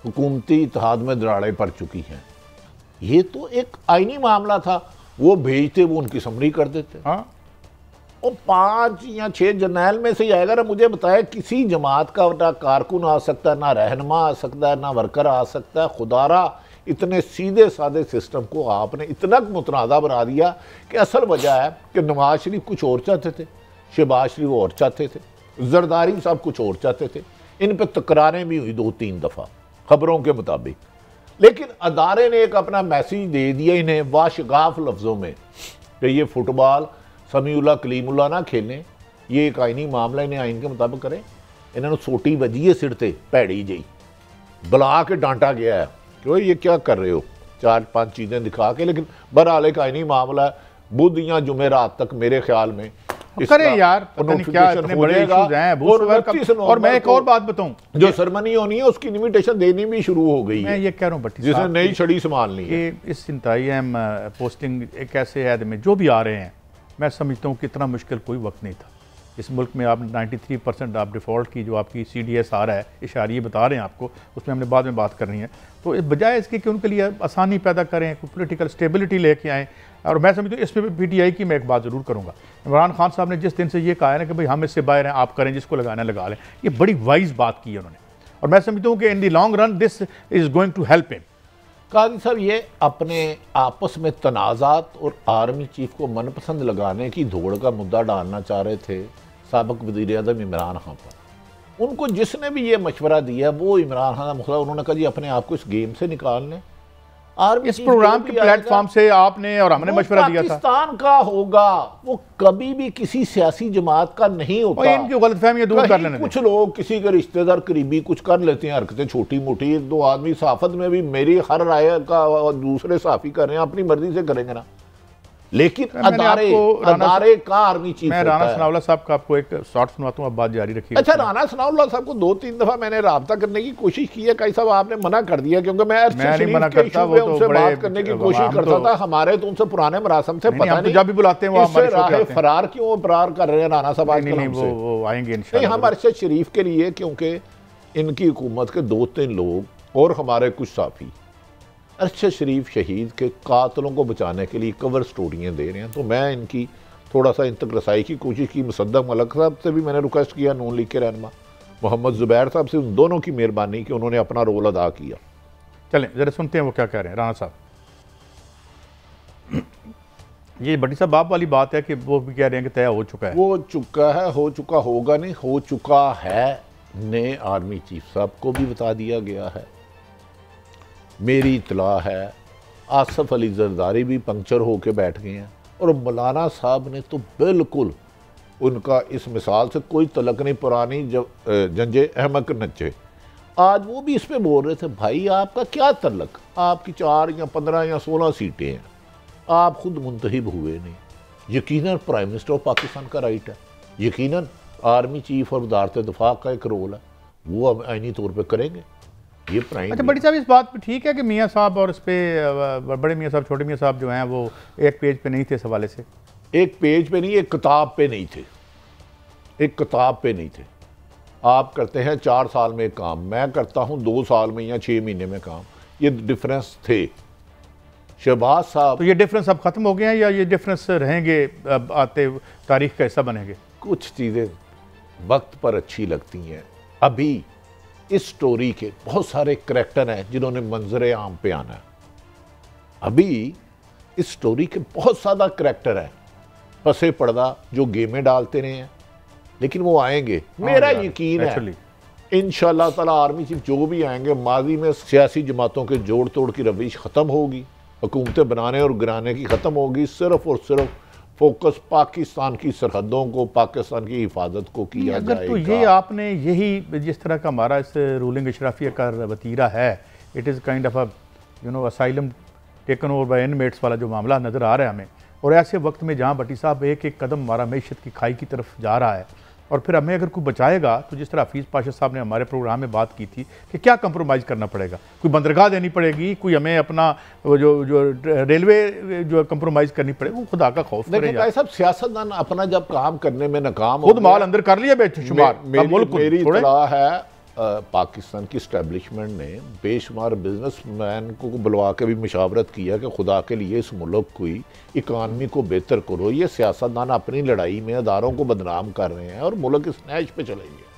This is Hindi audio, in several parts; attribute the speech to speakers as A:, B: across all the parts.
A: हुकूमती इत्तेहाद में दराड़ें पड़ चुकी हैं। ये तो एक आईनी मामला था, वो भेजते वो उनकी समरी कर देते।
B: हाँ,
A: और 5 या 6 जर्नैल में से ही आएगा ना, मुझे बताया किसी जमात का ना कारकुन आ सकता, ना रहनुमा आ सकता, ना वर्कर आ सकता। खुदारा इतने सीधे साधे सिस्टम को आपने इतना मुतनाज़ा बना दिया कि असल वजह है कि नवाज शरीफ कुछ और चाहते थे, शहबाज शरीफ और चाहते थे, जरदारी साहब कुछ और चाहते थे। इन पर तकरारें भी हुई 2-3 दफ़ा खबरों के मुताबिक, लेकिन अदारे ने एक अपना मैसेज दे दिया इन्हें वाशगाफ लफ्ज़ों में कि ये फुटबॉल समीउल्लाह कलीमुल्लाह ना खेलें, ये एक आइनी मामला, इन्हें आइन के मुताबिक करें। इन्होंने सोटी बजी है सिर ते भैड़ी जी, बुला के डांटा गया है कि ये क्या कर रहे हो, 4-5 चीज़ें दिखा के। लेकिन बहरहाल एक आइनी मामला है, बुध या जुमेरात तक मेरे ख्याल में
B: करें यार, पता नहीं क्या इतने बड़े इश्यूज हैं। और मैं एक और बात बताऊं,
A: जो सेरेमनी होनी है उसकी इन्विटेशन देनी भी शुरू हो गई है।
B: मैं ये कह रहा हूँ भट्टी
A: जिसने नई छड़ी संभालनी है
B: कि इस इंतहाई अहम पोस्टिंग एक ऐसे ऐद में जो भी आ रहे हैं, मैं समझता हूँ कि इतना मुश्किल कोई वक्त नहीं था। इस मुल्क में आप 93% आप डिफ़ॉल्ट की जो आपकी CDS आ रहा है, इशारिये बता रहे हैं आपको, उसमें हमने बाद में बात करनी है। तो बजाय इसके कि उनके लिए आसानी पैदा करें, कोई पोलिटिकल स्टेबिलिटी लेके आएँ। और मैं समझता हूँ इसमें PTI की मैं एक बात ज़रूर करूँगा। इमरान खान साहब ने जिस दिन से ये कहा है ना कि भाई हम इससे बाहर हैं, आप करें, जिसको लगाना लगा लें, ये बड़ी वाइज बात की है उन्होंने। और मैं समझता हूँ कि in the long run this is going to help him.
A: Qazi साहब ये अपने आपस में तनाज़ात और आर्मी चीफ को मनपसंद लगाने की दौड़ का मुद्दा डालना चाह रहे थे साबिक़ वज़ीर-ए-आज़म इमरान खान पर। उनको जिसने भी ये मशवरा दिया वो इमरान खान मुखला, उन्होंने कहा जी अपने आप को इस गेम से निकाल लें। आर्मी
B: इस प्रोग्राम के प्लेटफॉर्म से आपने और हमने मशवरा दिया था,
A: पाकिस्तान का होगा, वो कभी भी किसी सियासी जमात का नहीं होता।
B: इनकी गलतफहमियां दूर कर लेने।
A: कुछ लोग किसी के रिश्तेदार करीबी कुछ कर लेते हैं, हरकतें छोटी मोटी। 2 आदमी सहाफत में भी मेरी हर राय का दूसरे साफी कर रहे हैं, अपनी मर्जी से करेंगे ना, लेकिन अदारे का आर्मी चीफ।
B: मैं राना सनाउल्लाह साहब का आपको एक शॉर्ट सुनाता हूँ, आप बात जारी रखिए।
A: अच्छा, राना सनाउल्लाह साहब को 2-3 दफा मैंने राब्ता करने की कोशिश की है, कई साहब आपने मना कर दिया, क्योंकि मैं
B: नहीं मना करता, वो तो
A: उनसे बात करने की कोशिश करता था। हमारे तो उनसे पुराने मरासम से पता नहीं
B: जब भी बुलाते हैं वो
A: फरार क्यों फरार कर रहे हैं राना साहब आजकल।
B: वो आएंगे इंशाल्लाह।
A: हम अरशद शरीफ के लिए, क्योंकि इनकी हुकूमत के 2-3 लोग और हमारे कुछ साथी अरशद शरीफ शहीद के कातलों को बचाने के लिए कवर स्टोरियाँ दे रहे हैं, तो मैं इनकी थोड़ा सा इन तक रसाई की कोशिश की। मुसद्दक मलक साहब से भी मैंने रिक्वेस्ट किया, नून लीग के रहनुमा मोहम्मद जुबैर साहब से, उन दोनों की मेहरबानी कि उन्होंने अपना रोल अदा किया।
B: चलें ज़रा सुनते हैं वो क्या कह रहे हैं राना साहब। ये भट्टी साहब बाप वाली बात है कि वो भी कह रहे हैं कि तय हो चुका है।
A: वो चुका है, हो चुका होगा नहीं, हो चुका है ने आर्मी चीफ साहब को भी बता दिया गया है। मेरी इतला है आसफ अली जरदारी भी पंक्चर होके बैठ गए हैं, और मौलाना साहब ने तो बिल्कुल उनका इस मिसाल से कोई तलक नहीं। पुरानी जंजे अहमद नच्चे, आज वो भी इस पे बोल रहे थे, भाई आपका क्या तलक, आपकी 4 या 15 या 16 सीटें हैं, आप खुद मुंतहिब हुए नहीं। यकीनन प्राइम मिनिस्टर ऑफ पाकिस्तान का राइट है, यकीनन आर्मी चीफ और वज़ारत दिफा का एक रोल है, वो हम आईनी तौर पर करेंगे। ये प्राइम।
B: अच्छा भट्टी साहब, इस बात पे ठीक है कि मियाँ साहब और इस पे बड़े मियाँ साहब छोटे मियाँ साहब जो हैं वो एक पेज पे नहीं थे इस हवाले से?
A: एक पेज पे नहीं, एक किताब पे नहीं थे, एक किताब पे नहीं थे। आप करते हैं 4 साल में काम, मैं करता हूँ 2 साल में या 6 महीने में काम, ये डिफरेंस थे। शहबाज साहब,
B: तो ये डिफरेंस अब ख़त्म हो गए हैं या ये डिफरेंस रहेंगे, अब आते तारीख का हिस्सा बनेंगे?
A: कुछ चीज़ें वक्त पर अच्छी लगती हैं। अभी इस स्टोरी के बहुत सारे करैक्टर हैं जिन्होंने मंजर आम पे आना है। अभी इस स्टोरी के बहुत सारा करैक्टर है पसे पर्दा जो गेमें डालते रहे हैं, लेकिन वो आएंगे, मेरा यकीन है इंशाअल्लाह ताला। आर्मी चीफ जो भी आएंगे, माजी में सियासी जमातों के जोड़ तोड़ की रविश ख़त्म होगी, हुकूमतें बनाने और गिराने की ख़त्म होगी, सिर्फ और सिर्फ फोकस पाकिस्तान की सरहदों को, पाकिस्तान की हिफाजत को किया जाएगा।
B: तो ये आपने यही जिस तरह का हमारा इस रूलिंग अशराफिया का वतीरा है, it is kind of asylum taken over by inmates वाला जो मामला नज़र आ रहा है हमें, और ऐसे वक्त में जहाँ भट्टी साहब एक एक कदम हमारा मैशत की खाई की तरफ जा रहा है, और फिर हमें अगर कोई बचाएगा तो जिस तरह हफीज़ पाशा साहब ने हमारे प्रोग्राम में बात की थी कि क्या कंप्रोमाइज़ करना पड़ेगा, कोई बंदरगाह देनी पड़ेगी, कोई हमें अपना जो रेलवे जो कंप्रोमाइज़ करनी पड़ेगी, वो खुदा का खौफ करें।
A: सब सियासतदान अपना जब काम करने में नाकाम
B: खुद माल अंदर कर लिया बेशुमार।
A: मेरी इत्तला है पाकिस्तान की इस्टेब्लिशमेंट ने बेशुमार बिजनेसमैन को बुलवा के भी मशावरत किया कि खुदा के लिए इस मुल्क की इकानमी को बेहतर करो। ये सियासतदान अपनी लड़ाई में अदारों को बदनाम कर रहे हैं और मुल्क इस नैश पे चलेंगे।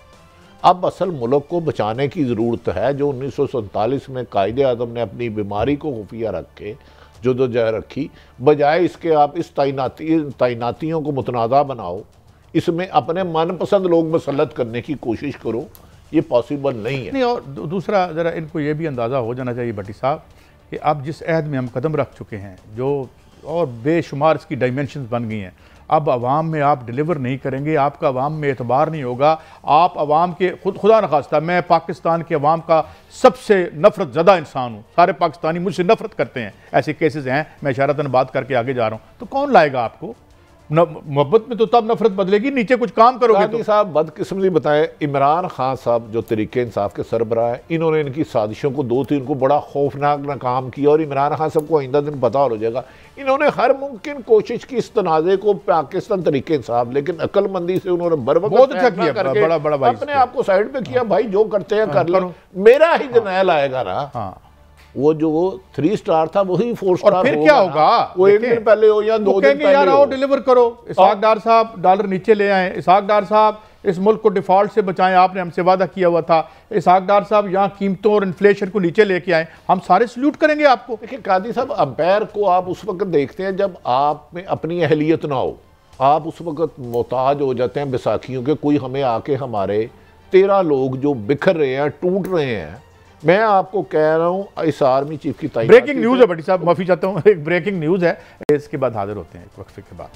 A: अब असल मुल्क को बचाने की ज़रूरत है। जो 1947 में कायदे आज़म ने अपनी बीमारी को खुफिया रख के जदोजहद रखी, बजाय इसके आप इस तैनातियों को मुतनाज़ा बनाओ, इसमें अपने मनपसंद लोग मसलत करने की कोशिश करो। ये पॉसिबल नहीं है।
B: नहीं, और दूसरा ज़रा इनको ये भी अंदाज़ा हो जाना चाहिए भट्टी साहब कि अब जिस अहद में हम कदम रख चुके हैं, जो और बेशुमार इसकी डायमेंशंस बन गई हैं, अब अवाम में आप डिलीवर नहीं करेंगे, आपका अवाम में एतबार नहीं होगा। आप अवाम के खुदा न खास्ता, मैं पाकिस्तान के अवाम का सबसे नफरत ज़्यादा इंसान हूँ, सारे पाकिस्तानी मुझसे नफरत करते हैं, ऐसे केसेस हैं, मैं इशारतन बात करके आगे जा रहा हूँ। तो कौन लाएगा आपको? मोहब्बत में तो तब नफरत बदलेगी, नीचे कुछ काम करोगे तो।
A: साहब बदकिस्मती बताएं, इमरान खान साहब जो तरीके इंसाफ के सरबराह हैं, इन्होंने इनकी साजिशों को 2-3 को बड़ा खौफनाक नाकाम किया और इमरान खान साहब को आइंदा दिन पता हो जाएगा। इन्होंने हर मुमकिन कोशिश की इस तनाज़े को पाकिस्तान तरीके इंसाफ, लेकिन अक्लमंदी से उन्होंने बहुत अच्छा किया, बड़ा अपने आप को साइड पे किया। भाई जो करते हैं कर लो, मेरा ही जर्नैल आएगा ना। वो जो 3 स्टार था वही 4 स्टार।
B: और फिर क्या होगा?
A: वो 1 दिन पहले हो या 2 दिन पहले
B: यार आओ डिलीवर करो। इसहाक डार साहब डॉलर नीचे ले आए। इसहाक डार साहब इस मुल्क को डिफॉल्ट से बचाएं, आपने हमसे वादा किया हुआ था। इसहाक डार साहब यहाँ कीमतों और इन्फ्लेशन को नीचे लेके आए, हम सारे सल्यूट करेंगे आपको।
A: देखिए कादी साहब, अंपायर को आप उस वक्त देखते हैं जब आप में अपनी अहलियत ना हो। आप उस वक्त मोहताज हो जाते हैं बैसाखियों के, कोई हमें आके हमारे 13 लोग जो बिखर रहे हैं, टूट रहे हैं। मैं आपको कह रहा हूं इस आर्मी चीफ की तैनाती।
B: ब्रेकिंग न्यूज़ है भट्टी साहब, माफी चाहता हूं, एक ब्रेकिंग न्यूज़ है, इसके बाद हाजिर होते हैं एक वक्फे के बाद।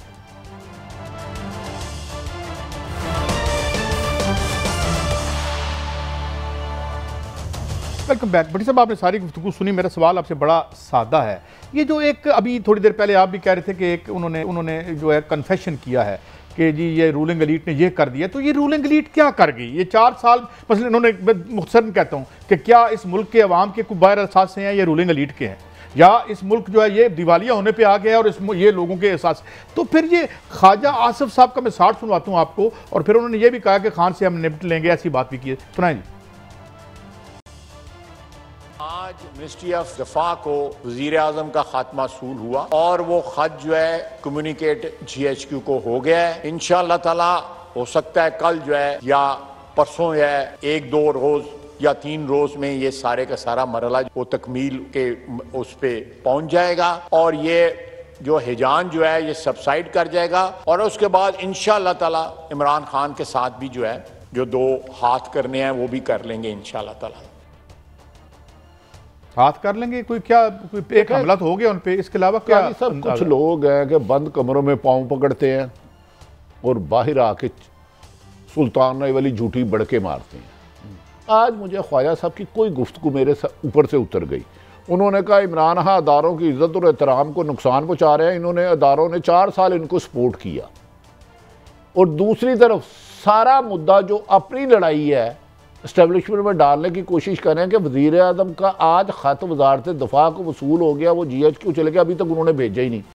B: Welcome back. भट्टी साहब, आपने सारी गुफ्तगू सुनी। मेरा सवाल आपसे बड़ा सादा है। ये जो एक अभी थोड़ी देर पहले आप भी कह रहे थे कि एक उन्होंने जो है कन्फेशन किया है कि जी ये रूलिंग एलीट ने ये कर दिया, तो ये रूलिंग एलीट क्या कर गई? ये 4 साल मसलन इन्होंने, मुख्तसरन कहता हूँ कि क्या इस मुल्क के अवाम के कुछ बाहर एहसास हैं, ये रूलिंग एलीट के हैं, या इस मुल्क जो है ये दिवालिया होने पे आ गया है और ये लोगों के एहसास। तो फिर ये ख्वाजा आसिफ साहब का मैं 60 सुनवाता हूँ आपको, और फिर उन्होंने ये भी कहा कि खान से हम निपट लेंगे, ऐसी बात भी की है। सुनाए जी।
C: आज मिनिस्ट्री ऑफ दफा को वजीर आजम का खात्मा सूल हुआ और वो खत जो है कम्युनिकेट GHQ को हो गया है। इंशाअल्लाह ताला हो सकता है कल जो है या परसों या 1-2 रोज या 3 रोज में ये सारे का सारा मरला वो तकमील के उस पे पहुंच जाएगा और ये जो हिजान जो है ये सबसाइड कर जाएगा। और उसके बाद इंशाअल्लाह ताला इमरान खान के साथ भी जो है जो 2 हाथ करने हैं वो भी कर लेंगे इंशाअल्लाह ताला।
B: हाथ कर लेंगे? कोई क्या एक हमला तो हो गया उन पे, इसके अलावा क्या?
A: सब कुछ लोग हैं कि बंद कमरों में पाँव पकड़ते हैं और बाहर आके सुल्तान वाली झूठी बड़के मारते हैं। आज मुझे ख्वाजा साहब की कोई गुफ्तगू मेरे ऊपर से उतर गई। उन्होंने कहा इमरान खान अदारों की इज्जत और एहतराम को नुकसान पहुँचा रहे हैं। इन्होंने अदारों ने 4 साल इनको सपोर्ट किया, और दूसरी तरफ सारा मुद्दा जो अपनी लड़ाई है इस्टेब्लिशमेंट में डालने की कोशिश कर रहे हैं कि वज़ीर आज़म का आज ख़त वज़ारत दफ़ा को वसूल हो गया, वो GHQ चले गया, अभी तक उन्होंने भेजा ही नहीं।